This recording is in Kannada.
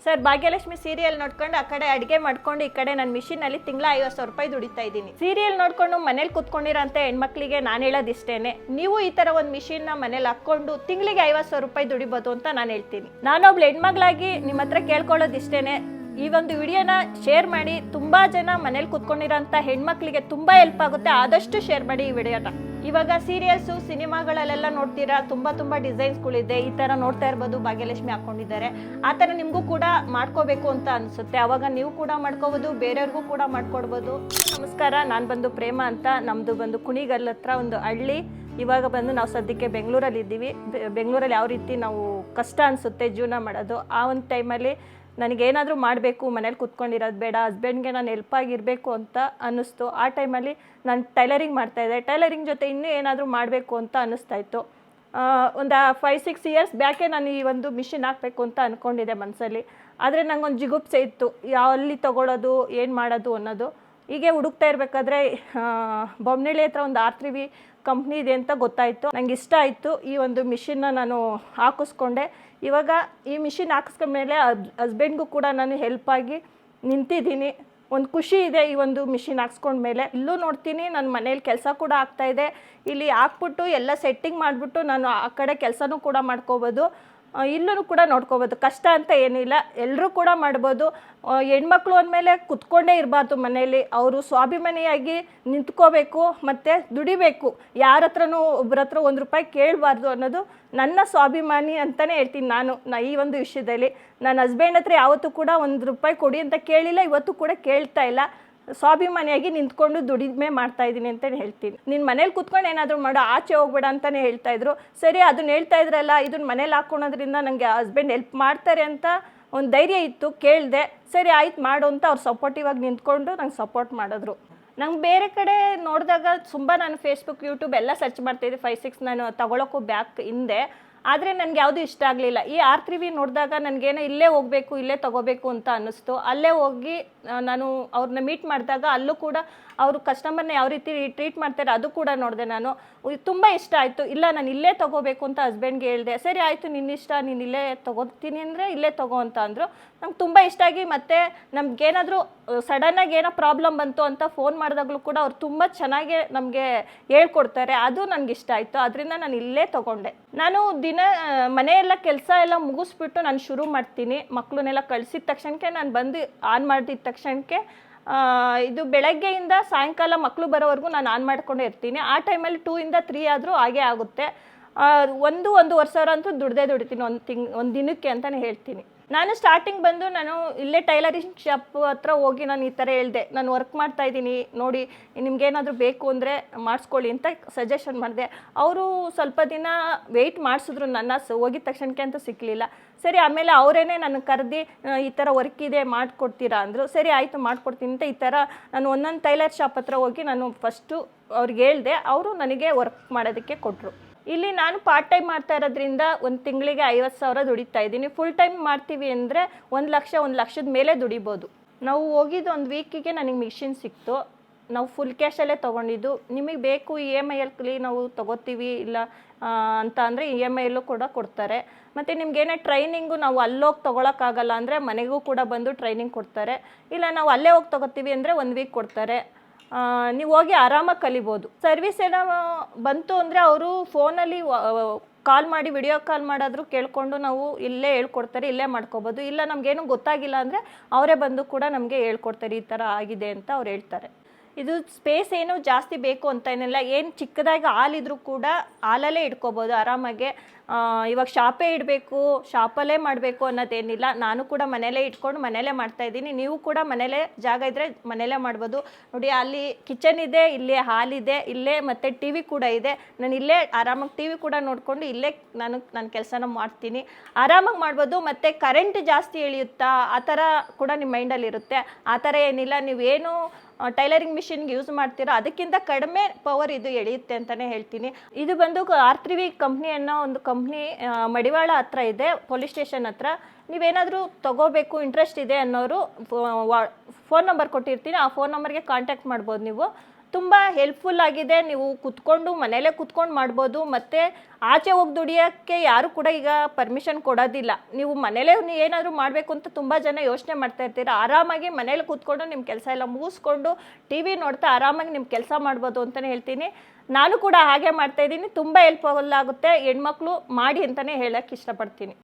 ಸರ್ ಭಾಗ್ಯಲಕ್ಷ್ಮಿ ಸೀರಿಯಲ್ ನೋಡ್ಕೊಂಡು ಆ ಕಡೆ ಅಡುಗೆ ಮಾಡ್ಕೊಂಡು ಈ ಕಡೆ ನನ್ನ ಮಿಷಿನಲ್ಲಿ ತಿಂಗಳ 50,000 ರೂಪಾಯಿ ದುಡಿತಾ ಇದ್ದೀನಿ. ಸೀರಿಯಲ್ ನೋಡ್ಕೊಂಡು ಮನೇಲಿ ಕುತ್ಕೊಂಡಿರೋಂಥ ಹೆಣ್ಮಕ್ಳಿಗೆ ನಾನು ಹೇಳೋದಿಷ್ಟೇನೆ, ನೀವು ಈ ಥರ ಒಂದು ಮಿಷಿನ್ನ ಮನೇಲಿ ಹಾಕ್ಕೊಂಡು ತಿಂಗಳಿಗೆ 50,000 ರೂಪಾಯಿ ದುಡಿಬೋದು ಅಂತ ನಾನು ಹೇಳ್ತೀನಿ. ನಾನೊಬ್ಳು ಹೆಣ್ಮಗಳಾಗಿ ನಿಮ್ಮ ಹತ್ರ ಕೇಳ್ಕೊಳ್ಳೋದಿಷ್ಟೇನೆ, ಈ ಒಂದು ವಿಡಿಯೋನ ಶೇರ್ ಮಾಡಿ. ತುಂಬಾ ಜನ ಮನೇಲಿ ಕುತ್ಕೊಂಡಿರೋಂಥ ಹೆಣ್ಮಕ್ಳಿಗೆ ತುಂಬಾ ಹೆಲ್ಪ್ ಆಗುತ್ತೆ. ಆದಷ್ಟು ಶೇರ್ ಮಾಡಿ ಈ ವಿಡಿಯೋನ. ಇವಾಗ ಸೀರಿಯಲ್ಸು ಸಿನಿಮಾಗಳಲ್ಲೆಲ್ಲ ನೋಡ್ತೀರಾ, ತುಂಬಾ ಡಿಸೈನ್ಸ್ಗಳಿದೆ. ಈ ಥರ ನೋಡ್ತಾ ಇರ್ಬೋದು, ಭಾಗ್ಯಲಕ್ಷ್ಮಿ ಹಾಕ್ಕೊಂಡಿದ್ದಾರೆ. ಆ ಥರ ನಿಮಗೂ ಕೂಡ ಮಾಡ್ಕೋಬೇಕು ಅಂತ ಅನಿಸುತ್ತೆ. ಅವಾಗ ನೀವು ಕೂಡ ಮಾಡ್ಕೋಬೋದು, ಬೇರೆಯವ್ರಿಗೂ ಕೂಡ ಮಾಡ್ಕೊಡ್ಬೋದು. ನಮಸ್ಕಾರ, ನಾನು ಬಂದು ಪ್ರೇಮ ಅಂತ. ನಮ್ಮದು ಬಂದು ಕುಣಿಗಲ್ ಹತ್ರ ಒಂದು ಹಳ್ಳಿ. ಇವಾಗ ಬಂದು ನಾವು ಸದ್ಯಕ್ಕೆ ಬೆಂಗಳೂರಲ್ಲಿ ಇದ್ದೀವಿ. ಬೆಂಗಳೂರಲ್ಲಿ ಯಾವ ರೀತಿ ನಾವು ಕಷ್ಟ ಅನಿಸುತ್ತೆ ಜೀವನ ಮಾಡೋದು, ಆ ಒಂದು ಟೈಮಲ್ಲಿ ನನಗೇನಾದರೂ ಮಾಡಬೇಕು, ಮನೇಲಿ ಕುತ್ಕೊಂಡಿರೋದು ಬೇಡ, ಹಸ್ಬೆಂಡ್ಗೆ ನಾನು ಹೆಲ್ಪ್ ಆಗಿರಬೇಕು ಅಂತ ಅನ್ನಿಸ್ತು. ಆ ಟೈಮಲ್ಲಿ ನಾನು ಟೈಲರಿಂಗ್ ಮಾಡ್ತಾಯಿದ್ದೆ. ಟೈಲರಿಂಗ್ ಜೊತೆ ಇನ್ನೂ ಏನಾದರೂ ಮಾಡಬೇಕು ಅಂತ ಅನ್ನಿಸ್ತಾಯಿತ್ತು. ಒಂದು 5-6 ಇಯರ್ಸ್ ಬ್ಯಾಕೆ ನಾನು ಈ ಒಂದು ಮಿಷಿನ್ ಹಾಕಬೇಕು ಅಂತ ಅಂದ್ಕೊಂಡಿದ್ದೆ ಮನಸ್ಸಲ್ಲಿ. ಆದರೆ ನನಗೊಂದು ಜಿಗುಪ್ಸೆ ಇತ್ತು, ಅಲ್ಲಿ ತೊಗೊಳೋದು, ಏನು ಮಾಡೋದು ಅನ್ನೋದು. ಹೀಗೆ ಹುಡುಕ್ತಾ ಇರಬೇಕಾದ್ರೆ ಬೊಮ್ಮನಹಳ್ಳಿ ಹತ್ರ ಒಂದು R3V ಕಂಪ್ನಿ ಇದೆ ಅಂತ ಗೊತ್ತಾಯಿತು. ನಂಗೆ ಇಷ್ಟ ಆಯಿತು. ಈ ಒಂದು ಮಿಷಿನ್ನ ನಾನು ಹಾಕಿಸ್ಕೊಂಡೆ. ಇವಾಗ ಈ ಮಿಷಿನ್ ಹಾಕಿಸ್ಕೊಂಡ್ಮೇಲೆ ಹಸ್ಬೆಂಡ್ಗೂ ಕೂಡ ನಾನು ಹೆಲ್ಪಾಗಿ ನಿಂತಿದ್ದೀನಿ. ಒಂದು ಖುಷಿ ಇದೆ ಈ ಒಂದು ಮಿಷಿನ್ ಹಾಕ್ಸ್ಕೊಂಡ್ಮೇಲೆ. ಇಲ್ಲೂ ನೋಡ್ತೀನಿ, ನನ್ನ ಮನೇಲಿ ಕೆಲಸ ಕೂಡ ಆಗ್ತಾಯಿದೆ. ಇಲ್ಲಿ ಹಾಕ್ಬಿಟ್ಟು ಎಲ್ಲ ಸೆಟ್ಟಿಂಗ್ ಮಾಡಿಬಿಟ್ಟು ನಾನು ಆ ಕಡೆ ಕೆಲಸನೂ ಕೂಡ ಮಾಡ್ಕೋಬೋದು, ಇಲ್ಲೂ ಕೂಡ ನೋಡ್ಕೋಬೋದು. ಕಷ್ಟ ಅಂತ ಏನಿಲ್ಲ, ಎಲ್ಲರೂ ಕೂಡ ಮಾಡ್ಬೋದು. ಹೆಣ್ಮಕ್ಳು ಅಂದಮೇಲೆ ಕುತ್ಕೊಂಡೇ ಇರಬಾರ್ದು ಮನೇಲಿ. ಅವರು ಸ್ವಾಭಿಮಾನಿಯಾಗಿ ನಿಂತ್ಕೋಬೇಕು ಮತ್ತು ದುಡಿಬೇಕು. ಯಾರ ಹತ್ರನೂ ಒಬ್ಬರ ಹತ್ರ 1 ರೂಪಾಯಿ ಕೇಳಬಾರ್ದು ಅನ್ನೋದು ನನ್ನ ಸ್ವಾಭಿಮಾನಿ ಅಂತಲೇ ಹೇಳ್ತೀನಿ ನಾನು ಈ ಒಂದು ವಿಷಯದಲ್ಲಿ. ನನ್ನ ಹಸ್ಬೆಂಡ್ ಹತ್ರ ಯಾವತ್ತೂ ಕೂಡ 1 ರೂಪಾಯಿ ಕೊಡಿ ಅಂತ ಕೇಳಿಲ್ಲ, ಇವತ್ತು ಕೂಡ ಕೇಳ್ತಾ ಇಲ್ಲ. ಸ್ವಾಭಿಮಾನಿಯಾಗಿ ನಿಂತ್ಕೊಂಡು ದುಡಿಮೆ ಮಾಡ್ತಾಯಿದ್ದೀನಿ ಅಂತಲೇ ಹೇಳ್ತೀನಿ. ನೀನು ಮನೇಲಿ ಕುತ್ಕೊಂಡು ಏನಾದರೂ ಮಾಡೋ, ಆಚೆ ಹೋಗ್ಬೇಡ ಅಂತಲೇ ಹೇಳ್ತಾಯಿದ್ರು. ಸರಿ, ಅದನ್ನ ಹೇಳ್ತಾ ಇದ್ರಲ್ಲ, ಇದನ್ನ ಮನೇಲಿ ಹಾಕ್ಕೊಳೋದ್ರಿಂದ ನನಗೆ ಹಸ್ಬೆಂಡ್ ಹೆಲ್ಪ್ ಮಾಡ್ತಾರೆ ಅಂತ ಒಂದು ಧೈರ್ಯ ಇತ್ತು. ಕೇಳಿದೆ, ಸರಿ ಆಯ್ತು ಮಾಡು ಅಂತ ಅವ್ರು ಸಪೋರ್ಟಿವ್ ಆಗಿ ನಿಂತ್ಕೊಂಡು ನಂಗೆ ಸಪೋರ್ಟ್ ಮಾಡಿದ್ರು. ನಂಗೆ ಬೇರೆ ಕಡೆ ನೋಡಿದಾಗ ನಾನು ಫೇಸ್ಬುಕ್, ಯೂಟ್ಯೂಬ್ ಎಲ್ಲ ಸರ್ಚ್ ಮಾಡ್ತಾಯಿದ್ದೆ. 5-6 ನಾನು ತಗೊಳ್ಳೋಕ್ಕೂ ಬ್ಯಾಕ್ ಹಿಂದೆ. ಆದರೆ ನನಗೆ ಯಾವುದೂ ಇಷ್ಟ ಆಗಲಿಲ್ಲ. ಈ R3V ನೋಡಿದಾಗ ನನಗೇನೋ ಇಲ್ಲೇ ಹೋಗಬೇಕು, ಇಲ್ಲೇ ತೊಗೋಬೇಕು ಅಂತ ಅನ್ನಿಸ್ತು. ಅಲ್ಲೇ ಹೋಗಿ ನಾನು ಅವ್ರನ್ನ ಮೀಟ್ ಮಾಡಿದಾಗ ಅಲ್ಲೂ ಕೂಡ ಅವರು ಕಸ್ಟಮರ್ನ ಯಾವ ರೀತಿ ಟ್ರೀಟ್ ಮಾಡ್ತಾರೆ ಅದು ಕೂಡ ನೋಡಿದೆ. ನಾನು ತುಂಬ ಇಷ್ಟ ಆಯಿತು. ಇಲ್ಲ, ನಾನು ಇಲ್ಲೇ ತೊಗೋಬೇಕು ಅಂತ ಹಸ್ಬೆಂಡ್ಗೆ ಹೇಳಿದೆ. ಸರಿ ಆಯಿತು, ನಿನ್ನಿಷ್ಟ, ನೀನು ಇಲ್ಲೇ ತೊಗೋತೀನಿ ಅಂದರೆ ಇಲ್ಲೇ ತೊಗೋ ಅಂತ ಅಂದರು. ನಂಗೆ ತುಂಬ ಇಷ್ಟ ಆಗಿ, ಮತ್ತು ನಮಗೇನಾದರೂ ಸಡನ್ನಾಗಿ ಏನೋ ಪ್ರಾಬ್ಲಮ್ ಬಂತು ಅಂತ ಫೋನ್ ಮಾಡಿದಾಗಲೂ ಕೂಡ ಅವ್ರು ತುಂಬ ಚೆನ್ನಾಗಿ ನಮಗೆ ಹೇಳ್ಕೊಡ್ತಾರೆ. ಅದು ನನಗೆ ಇಷ್ಟ ಆಯಿತು. ಅದರಿಂದ ನಾನು ಇಲ್ಲೇ ತೊಗೊಂಡೆ. ನಾನು ಮನೆಯೆಲ್ಲ ಕೆಲಸ ಎಲ್ಲ ಮುಗಿಸ್ಬಿಟ್ಟು ನಾನು ಶುರು ಮಾಡ್ತೀನಿ. ಮಕ್ಕಳನ್ನೆಲ್ಲ ಕಳಿಸಿದ ತಕ್ಷಣಕ್ಕೆ ನಾನು ಬಂದು ಆನ್ ಮಾಡಿದ ತಕ್ಷಣಕ್ಕೆ ಇದು ಬೆಳಗ್ಗೆಯಿಂದ ಸಾಯಂಕಾಲ ಮಕ್ಕಳು ಬರೋವರೆಗೂ ನಾನು ಆನ್ ಮಾಡ್ಕೊಂಡೇ ಇರ್ತೀನಿ. ಆ ಟೈಮಲ್ಲಿ 2 ಇಂದ 3 ಆದರೂ ಹಾಗೇ ಆಗುತ್ತೆ. 1-1.5 ಸಾವಿರ ಅಂತೂ ದುಡಿತೀನಿ ಒಂದು ದಿನಕ್ಕೆ ಅಂತಲೇ ಹೇಳ್ತೀನಿ. ನಾನು ಸ್ಟಾರ್ಟಿಂಗ್ ಬಂದು ನಾನು ಇಲ್ಲೇ ಟೈಲರಿಂಗ್ ಶಾಪ್ ಹತ್ರ ಹೋಗಿ ನಾನು ಈ ಥರ ಹೇಳಿದೆ, ನಾನು ವರ್ಕ್ ಮಾಡ್ತಾಯಿದ್ದೀನಿ ನೋಡಿ, ನಿಮ್ಗೇನಾದರೂ ಬೇಕು ಅಂದರೆ ಮಾಡಿಸ್ಕೊಳ್ಳಿ ಅಂತ ಸಜೆಷನ್ ಮಾಡಿದೆ. ಅವರು ಸ್ವಲ್ಪ ದಿನ ವೆಯ್ಟ್ ಮಾಡಿಸಿದ್ರು. ನನ್ನ ಹೋಗಿದ ತಕ್ಷಣಕ್ಕೆ ಅಂತೂ ಸಿಕ್ಕಲಿಲ್ಲ. ಸರಿ, ಆಮೇಲೆ ಅವರೇನೆ ನನಗೆ ಕರೆದು ಈ ಥರ ವರ್ಕ್ ಇದೆ ಮಾಡಿಕೊಡ್ತೀರಾ ಅಂದರು. ಸರಿ ಆಯಿತು ಮಾಡಿಕೊಡ್ತೀನಿ ಅಂತ ಈ ಥರ ನಾನು ಒಂದೊಂದು ಟೈಲರ್ ಶಾಪ್ ಹತ್ರ ಹೋಗಿ ನಾನು ಫಸ್ಟು ಅವ್ರಿಗೆ ಹೇಳಿದೆ. ಅವರು ನನಗೆ ವರ್ಕ್ ಮಾಡೋದಕ್ಕೆ ಕೊಟ್ಟರು. ಇಲ್ಲಿ ನಾನು ಪಾರ್ಟ್ ಟೈಮ್ ಮಾಡ್ತಾ ಇರೋದ್ರಿಂದ ಒಂದು ತಿಂಗಳಿಗೆ 50,000 ದುಡಿತಾ ಇದ್ದೀನಿ. ಫುಲ್ ಟೈಮ್ ಮಾಡ್ತೀವಿ ಅಂದರೆ 1 ಲಕ್ಷದ ಮೇಲೆ ದುಡಿಬೋದು. ನಾವು ಹೋಗಿದ್ದು ಒಂದು ವೀಕಿಗೆ ನನಗೆ ಮಿಷಿನ್ ಸಿಕ್ತು. ನಾವು ಫುಲ್ ಕ್ಯಾಶಲ್ಲೇ ತೊಗೊಂಡಿದ್ದು. ನಿಮಗೆ ಬೇಕು EMI ಅಲ್ಲಿ ನಾವು ತೊಗೋತೀವಿ ಇಲ್ಲ ಅಂತ ಅಂದರೆ EMI ಕೂಡ ಕೊಡ್ತಾರೆ. ಮತ್ತು ನಿಮಗೇನೇ ಟ್ರೈನಿಂಗು ನಾವು ಅಲ್ಲೋಗಿ ತೊಗೊಳಕ್ಕಾಗಲ್ಲ ಅಂದರೆ ಮನೆಗೂ ಕೂಡ ಬಂದು ಟ್ರೈನಿಂಗ್ ಕೊಡ್ತಾರೆ. ಇಲ್ಲ ನಾವು ಅಲ್ಲೇ ಹೋಗಿ ತೊಗೋತೀವಿ ಅಂದರೆ 1 ವೀಕ್ ಕೊಡ್ತಾರೆ. ನೀವು ಹೋಗಿ ಆರಾಮಾಗಿ ಕಲಿಬೋದು. ಸರ್ವಿಸ್ ಏನೋ ಬಂತು ಅಂದರೆ ಅವರು ಫೋನಲ್ಲಿ ಕಾಲ್ ಮಾಡಿ, ವಿಡಿಯೋ ಕಾಲ್ ಮಾಡಾದರೂ ಕೇಳಿಕೊಂಡು ನಾವು ಇಲ್ಲೇ ಹೇಳ್ಕೊಡ್ತಾರೆ, ಇಲ್ಲೇ ಮಾಡ್ಕೋಬೋದು. ಇಲ್ಲ ನಮಗೇನು ಗೊತ್ತಾಗಿಲ್ಲ ಅಂದರೆ ಅವರೇ ಬಂದು ಕೂಡ ನಮಗೆ ಹೇಳ್ಕೊಡ್ತಾರೆ, ಈ ಥರ ಆಗಿದೆ ಅಂತ ಅವ್ರು ಹೇಳ್ತಾರೆ. ಇದು ಸ್ಪೇಸ್ ಏನು ಜಾಸ್ತಿ ಬೇಕು ಅಂತ ಏನಿಲ್ಲ. ಏನು ಚಿಕ್ಕದಾಗಿ ಹಾಲಿದ್ರೂ ಕೂಡ ಹಾಲಲ್ಲೇ ಇಟ್ಕೋಬೋದು ಆರಾಮಾಗೆ. ಇವಾಗ ಶಾಪೇ ಇಡಬೇಕು, ಶಾಪಲ್ಲೇ ಮಾಡಬೇಕು ಅನ್ನೋದೇನಿಲ್ಲ. ನಾನು ಕೂಡ ಮನೇಲೇ ಇಟ್ಕೊಂಡು ಮನೇಲೇ ಮಾಡ್ತಾಯಿದ್ದೀನಿ. ನೀವು ಕೂಡ ಮನೇಲೇ ಜಾಗ ಇದ್ದರೆ ಮನೇಲೇ ಮಾಡ್ಬೋದು. ನೋಡಿ, ಅಲ್ಲಿ ಕಿಚನ್ ಇದೆ, ಇಲ್ಲೇ ಹಾಲಿದೆ, ಇಲ್ಲೇ ಮತ್ತು TV ಕೂಡ ಇದೆ. ನಾನು ಇಲ್ಲೇ ಆರಾಮಾಗಿ TV ಕೂಡ ನೋಡಿಕೊಂಡು ಇಲ್ಲೇ ನನ್ನ ಕೆಲಸನ ಮಾಡ್ತೀನಿ. ಆರಾಮಾಗಿ ಮಾಡ್ಬೋದು. ಮತ್ತು ಕರೆಂಟ್ ಜಾಸ್ತಿ ಎಳೆಯುತ್ತಾ ಆ ಥರ ಕೂಡ ನಿಮ್ಮ ಮೈಂಡಲ್ಲಿರುತ್ತೆ. ಆ ಥರ ಏನಿಲ್ಲ. ನೀವೇನು ಟೈಲರಿಂಗ್ ಮಿಷಿನ್ಗೆ ಯೂಸ್ ಮಾಡ್ತೀರೋ ಅದಕ್ಕಿಂತ ಕಡಿಮೆ ಪವರ್ ಇದು ಎಳೆಯುತ್ತೆ ಅಂತಲೇ ಹೇಳ್ತೀನಿ. ಇದು ಬಂದು R3V ಕಂಪ್ನಿ ಅನ್ನೋ ಒಂದು ಕಂಪ್ನಿ ಮಡಿವಾಳ ಹತ್ರ ಇದೆ, ಪೊಲೀಸ್ ಸ್ಟೇಷನ್ ಹತ್ರ. ನೀವೇನಾದರೂ ತೊಗೋಬೇಕು, ಇಂಟ್ರೆಸ್ಟ್ ಇದೆ ಅನ್ನೋರು ಫೋನ್ ನಂಬರ್ ಕೊಟ್ಟಿರ್ತೀನಿ. ಆ ಫೋನ್ ನಂಬರ್ಗೆ ಕಾಂಟ್ಯಾಕ್ಟ್ ಮಾಡ್ಬೋದು ನೀವು. ತುಂಬ ಹೆಲ್ಪ್ಫುಲ್ ಆಗಿದೆ. ನೀವು ಕುತ್ಕೊಂಡು ಮನೇಲೇ ಕುತ್ಕೊಂಡು ಮಾಡ್ಬೋದು. ಮತ್ತು ಆಚೆ ಹೋಗಿ ದುಡಿಯೋಕ್ಕೆ ಯಾರು ಕೂಡ ಈಗ ಪರ್ಮಿಷನ್ ಕೊಡೋದಿಲ್ಲ. ನೀವು ಮನೇಲೇ ಏನಾದರೂ ಮಾಡಬೇಕು ಅಂತ ತುಂಬ ಜನ ಯೋಚನೆ ಮಾಡ್ತಾ ಇರ್ತೀರ. ಆರಾಮಾಗಿ ಮನೇಲಿ ಕೂತ್ಕೊಂಡು ನಿಮ್ಮ ಕೆಲಸ ಎಲ್ಲ ಮುಗಿಸ್ಕೊಂಡು ಟಿ ವಿ ನೋಡ್ತಾ ಆರಾಮಾಗಿ ನಿಮ್ಮ ಕೆಲಸ ಮಾಡ್ಬೋದು ಅಂತಲೇ ಹೇಳ್ತೀನಿ. ನಾನು ಕೂಡ ಹಾಗೆ ಮಾಡ್ತಾಯಿದ್ದೀನಿ. ತುಂಬ ಹೆಲ್ಪ್ಫುಲ್ ಆಗುತ್ತೆ. ಹೆಣ್ಮಕ್ಳು ಮಾಡಿ ಅಂತಲೇ ಹೇಳೋಕ್ಕೆ ಇಷ್ಟಪಡ್ತೀನಿ.